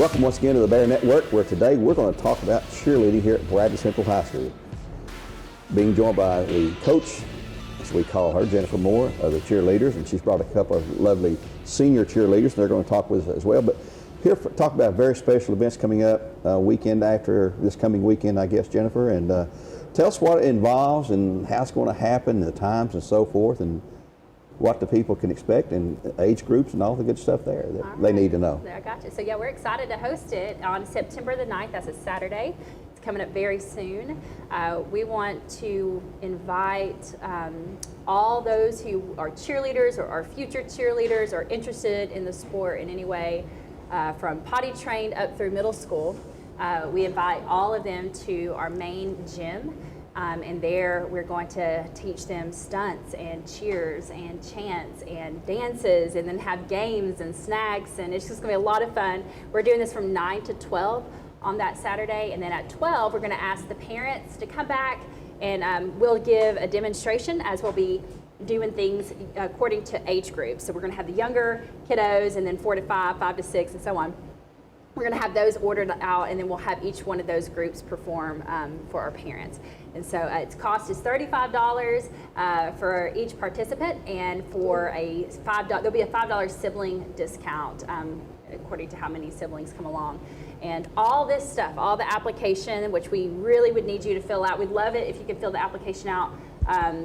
Welcome once again to the Bear Network, where today we're going to talk about cheerleading here at Bradley Central High School. Being joined by the coach, as we call her, Jennifer Moore, of the Cheerleaders, and she's brought a couple of lovely senior cheerleaders, and they're going to talk with us as well. But here to talk about very special events coming up weekend after this coming weekend, I guess, Jennifer, and tell us what it involves and how it's going to happen, and the times and so forth, and what the people can expect, and age groups and all the good stuff there that they need to know. I got you. So yeah, we're excited to host it on September the 9th. That's a Saturday. It's coming up very soon. We want to invite all those who are cheerleaders or are future cheerleaders or interested in the sport in any way, from potty trained up through middle school. We invite all of them to our main gym. And there we're going to teach them stunts and cheers and chants and dances, and then have games and snacks, and it's just going to be a lot of fun. We're doing this from 9 to 12 on that Saturday, and then at 12 we're going to ask the parents to come back, and we'll give a demonstration as we'll be doing things according to age groups. So we're going to have the younger kiddos, and then 4 to 5, 5 to 6, and so on. We're going to have those ordered out, and then we'll have each one of those groups perform for our parents. And so its cost is $35 for each participant, and for a there'll be a $5 sibling discount according to how many siblings come along. And all this stuff, all the application, which we really would need you to fill out. We'd love it if you could fill the application out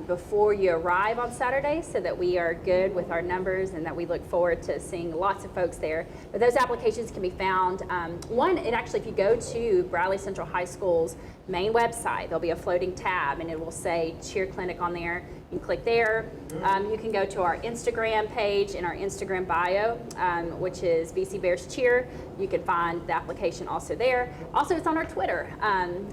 before you arrive on Saturday, so that we are good with our numbers and that we look forward to seeing lots of folks there. But those applications can be found, if you go to Bradley Central High School's main website, there'll be a floating tab and it will say Cheer Clinic on there. You can click there. You can go to our Instagram page in our Instagram bio, which is BC Bears Cheer. You can find the application also there. Also, it's on our Twitter.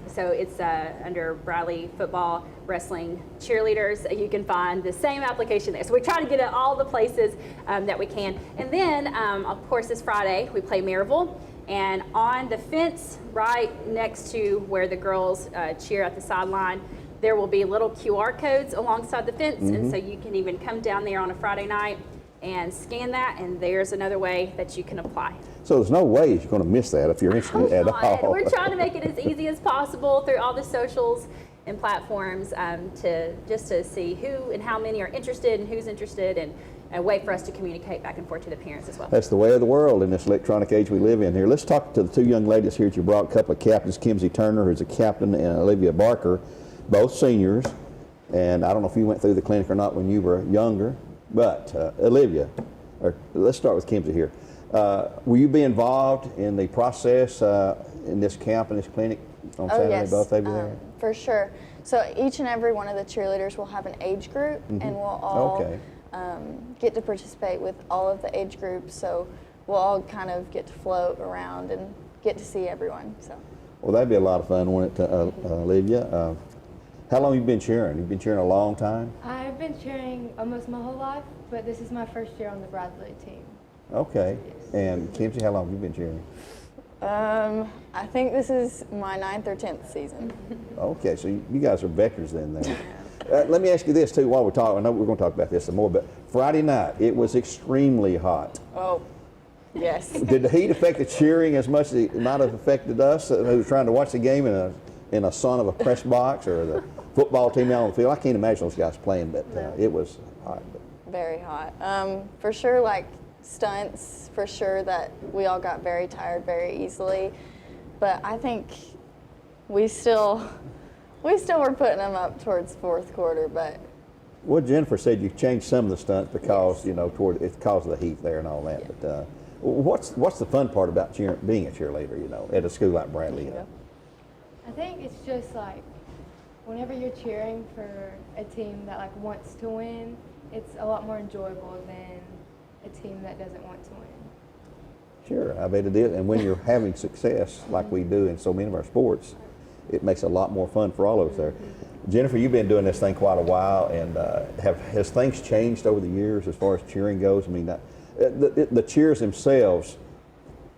So it's under Bradley Football Wrestling Cheerleaders. You can find the same application there. So we try to get it all the places that we can. And then, of course, this Friday, we play Maryville. And on the fence right next to where the girls cheer at the sideline, there will be little QR codes alongside the fence, and so you can even come down there on a Friday night and scan that, and there's another way that you can apply. So there's no way you're going to miss that if you're interested at all. We're trying to make it as easy as possible through all the socials and platforms to see who and how many are interested and who's interested, and a way for us to communicate back and forth to the parents as well. That's the way of the world in this electronic age we live in here. Let's talk to the two young ladies here that you brought, a couple of captains, Kimsey Turner, who's a captain, and Olivia Barker, both seniors. And I don't know if you went through the clinic or not when you were younger, but Olivia, let's start with Kimsey here. Will you be involved in the process in this camp and this clinic on Saturday? Yes. Both of you there? For sure. So each and every one of the cheerleaders will have an age group, and we'll all get to participate with all of the age groups. So we'll all kind of get to float around and get to see everyone. So. Well, that'd be a lot of fun, wouldn't it, Olivia? How long have you been cheering? You've been cheering a long time? I've been cheering almost my whole life, but this is my first year on the Bradley team. Okay. And Kimsey, how long have you been cheering? I think this is my 9th or 10th season. Okay, so you guys are veterans then. Let me ask you this too while we're talking. I know we're going to talk about this some more, but Friday night, it was extremely hot. Oh, yes. Did the heat affect the cheering as much as it might have affected us who were trying to watch the game in a sun of a press box, or the football team out on the field? I can't imagine those guys playing, but it was hot. Very hot. For sure, like stunts, for sure that we all got very tired very easily. But I think we still were putting them up towards fourth quarter. But well, Jennifer said you changed some of the stunts because because of the heat there and all that. Yeah. But what's the fun part about being a cheerleader? At a school like Bradley. I think it's just like whenever you're cheering for a team that wants to win, it's a lot more enjoyable than a team that doesn't want to win. Sure, I bet it is. And when you're having success like we do in so many of our sports, it makes it a lot more fun for all of us there. Jennifer, you've been doing this thing quite a while, and has things changed over the years as far as cheering goes? I mean, the cheers themselves,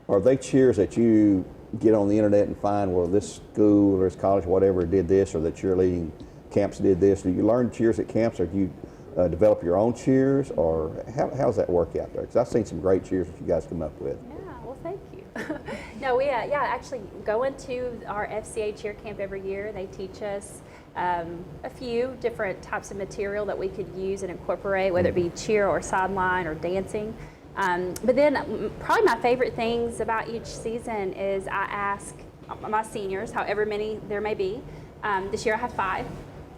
are they cheers that you get on the internet and find, well, this school or this college, whatever, did this, or the cheerleading camps did this? Do you learn cheers at camps, or do you develop your own cheers, or how does that work out there? Because I've seen some great cheers that you guys come up with. Yeah, well, thank you. No, we actually going to our FCA cheer camp every year. They teach us a few different types of material that we could use and incorporate, whether it be cheer or sideline or dancing. But then probably my favorite things about each season is I ask my seniors, however many there may be. This year I have 5,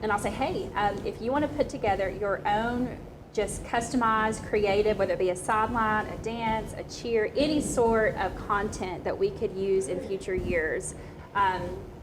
and I'll say, hey, if you want to put together your own just customized, creative, whether it be a sideline, a dance, a cheer, any sort of content that we could use in future years,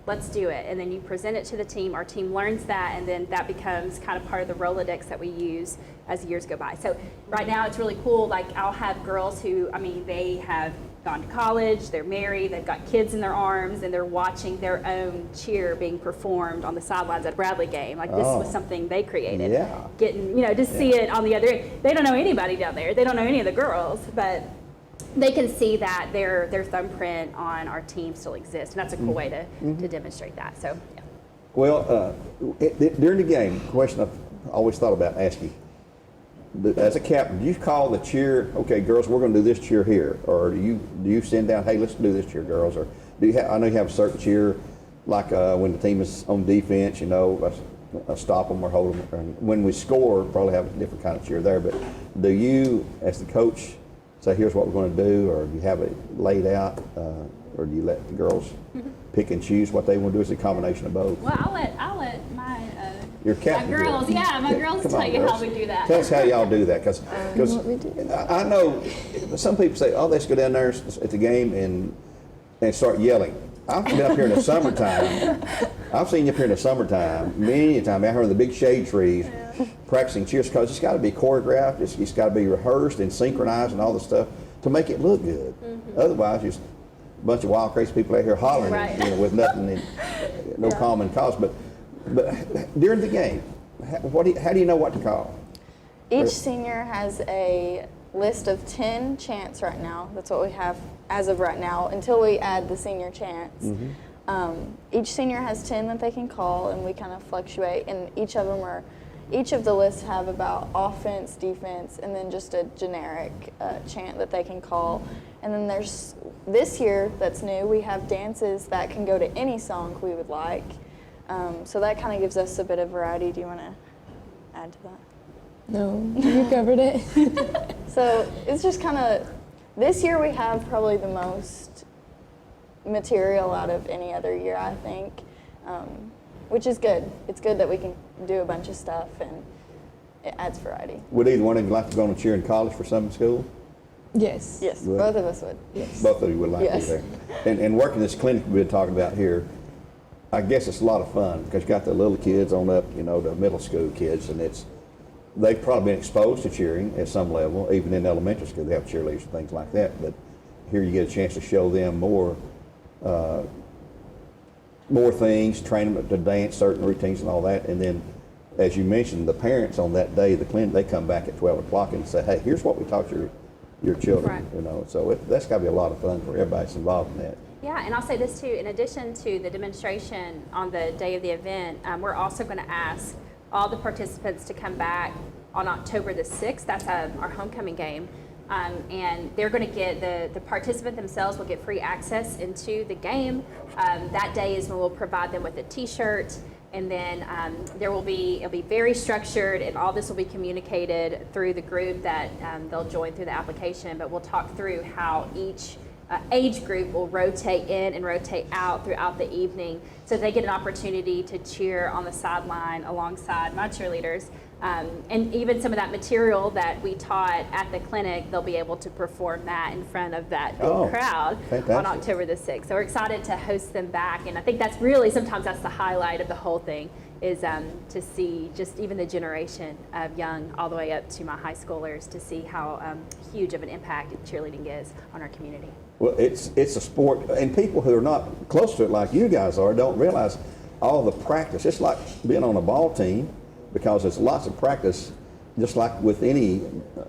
let's do it. And then you present it to the team, our team learns that, and then that becomes kind of part of the Rolodex that we use as years go by. So right now it's really cool, like I'll have girls who, they have gone to college, they're married, they've got kids in their arms, and they're watching their own cheer being performed on the sidelines at a Bradley game. Like this was something they created. Yeah. Getting, to see it on the other end. They don't know anybody down there. They don't know any of the girls, but they can see that their thumbprint on our team still exists, and that's a cool way to demonstrate that. So, yeah. Well, during the game, question I've always thought about asking. As a captain, do you call the cheer, okay, girls, we're going to do this cheer here? Or do you send down, hey, let's do this cheer, girls? Or do you I know you have a certain cheer, like when the team is on defense, stop them or hold them. And when we score, probably have a different kind of cheer there. But do you, as the coach, say, here's what we're going to do? Or do you have it laid out? Or do you let the girls pick and choose what they want to do? Is it a combination of both? Well, I'll let my Your captain my girls, my girls Come tell on, you girls. how we do that. Tell us how y'all do that, because I know some people say, oh, let's go down there at the game and start yelling. I've been up here in the summertime. I've seen you up here in the summertime many times out here in the big shade trees practicing cheers, because it's got to be choreographed, it's got to be rehearsed and synchronized and all this stuff to make it look good. Otherwise, just a bunch of wild, crazy people out here hollering with nothing, no common cause. But during the game, how do you know what to call? Each senior has a list of 10 chants right now. That's what we have as of right now, until we add the senior chants. Each senior has 10 that they can call, and we kind of fluctuate. And each of the lists have about offense, defense, and then just a generic chant that they can call. And then there's, this year that's new, we have dances that can go to any song we would like. So that kind of gives us a bit of variety. Do you want to add to that? No, you covered it. So it's just kind of, this year we have probably the most material out of any other year, I think, which is good. It's good that we can do a bunch of stuff, and it adds variety. Would either one of you like to go on a cheer in college for some school? Yes. Yes, Good. both of us would. Yes. Both of you would like Yes. to be there. And working this clinic we've been talking about here, I guess it's a lot of fun, because you got the little kids on up, the middle school kids, and they've probably been exposed to cheering at some level. Even in elementary school, they have cheerleaders and things like that. But here you get a chance to show them more things, train them to dance, certain routines and all that. And then, as you mentioned, the parents on that day, the clinic, they come back at 12 o'clock and say, hey, here's what we taught your children. Right. So that's got to be a lot of fun for everybody that's involved in that. Yeah, and I'll say this too, in addition to the demonstration on the day of the event, we're also going to ask all the participants to come back on October the 6th. That's our homecoming game. And they're going to get, the participant themselves will get free access into the game. That day is when we'll provide them with a t-shirt, and then it'll be very structured, and all this will be communicated through the group that they'll join through the application. But we'll talk through how each age group will rotate in and rotate out throughout the evening, so they get an opportunity to cheer on the sideline alongside my cheerleaders. And even some of that material that we taught at the clinic, they'll be able to perform that in front of that big crowd fantastic. On October the 6th. So we're excited to host them back, and I think that's really, sometimes that's the highlight of the whole thing, is to see just even the generation of young all the way up to my high schoolers, to see how huge of an impact cheerleading is on our community. Well, it's a sport, and people who are not close to it like you guys are don't realize all the practice. It's like being on a ball team, because there's lots of practice, just like with any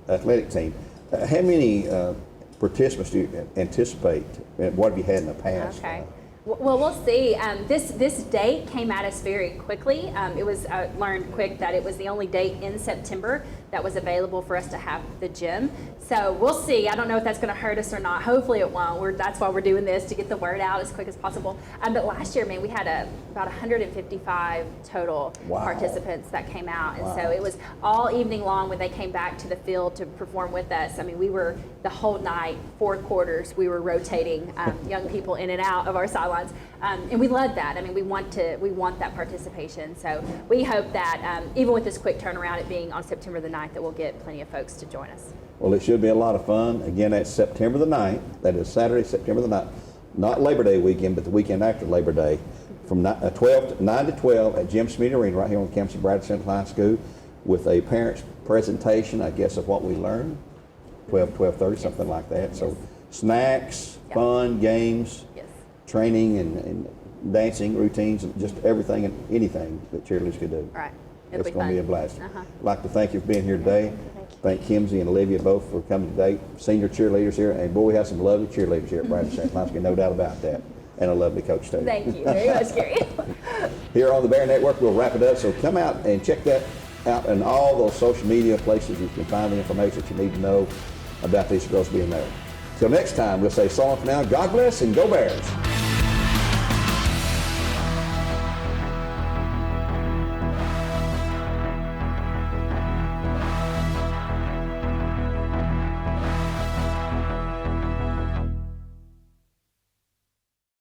athletic team. How many participants do you anticipate, and what have you had in the past? Okay. Well, we'll see. This date came at us very quickly. It was learned quick that it was the only date in September, that was available for us to have the gym. So we'll see. I don't know if that's going to hurt us or not. Hopefully it won't. That's why we're doing this, to get the word out as quick as possible. But last year, man, we had about 155 total participants that came out. And so it was all evening long when they came back to the field to perform with us. I mean, we were the whole night, 4 quarters, we were rotating young people in and out of our sidelines. And we love that. I mean, we want that participation. So we hope that even with this quick turnaround, it being on September the 9th, that we'll get plenty of folks to join us. Well, it should be a lot of fun. Again, that's September the 9th. That is Saturday, September the 9th. Not Labor Day weekend, but the weekend after Labor Day, from 9 to 12 at Jim Smead Arena, right here on the campus of Bradley Central High School, with a parents' presentation, I guess, of what we learned, 12:30, something like that. So snacks, fun, games, training, and dancing routines, and just everything and anything that cheerleaders could do. Right. It's going to be a blast. I'd like to thank you for being here today. Thank Kimsey and Olivia both for coming today. Senior cheerleaders here, and boy, we have some lovely cheerleaders here at Bradley Central High School, no doubt about that. And a lovely coach too. Thank you very much, Gary. Here on the Bear Network, we'll wrap it up. So come out and check that out in all those social media places. You can find the information that you need to know about these girls being there. Till next time, we'll say so long for now. God bless and go Bears.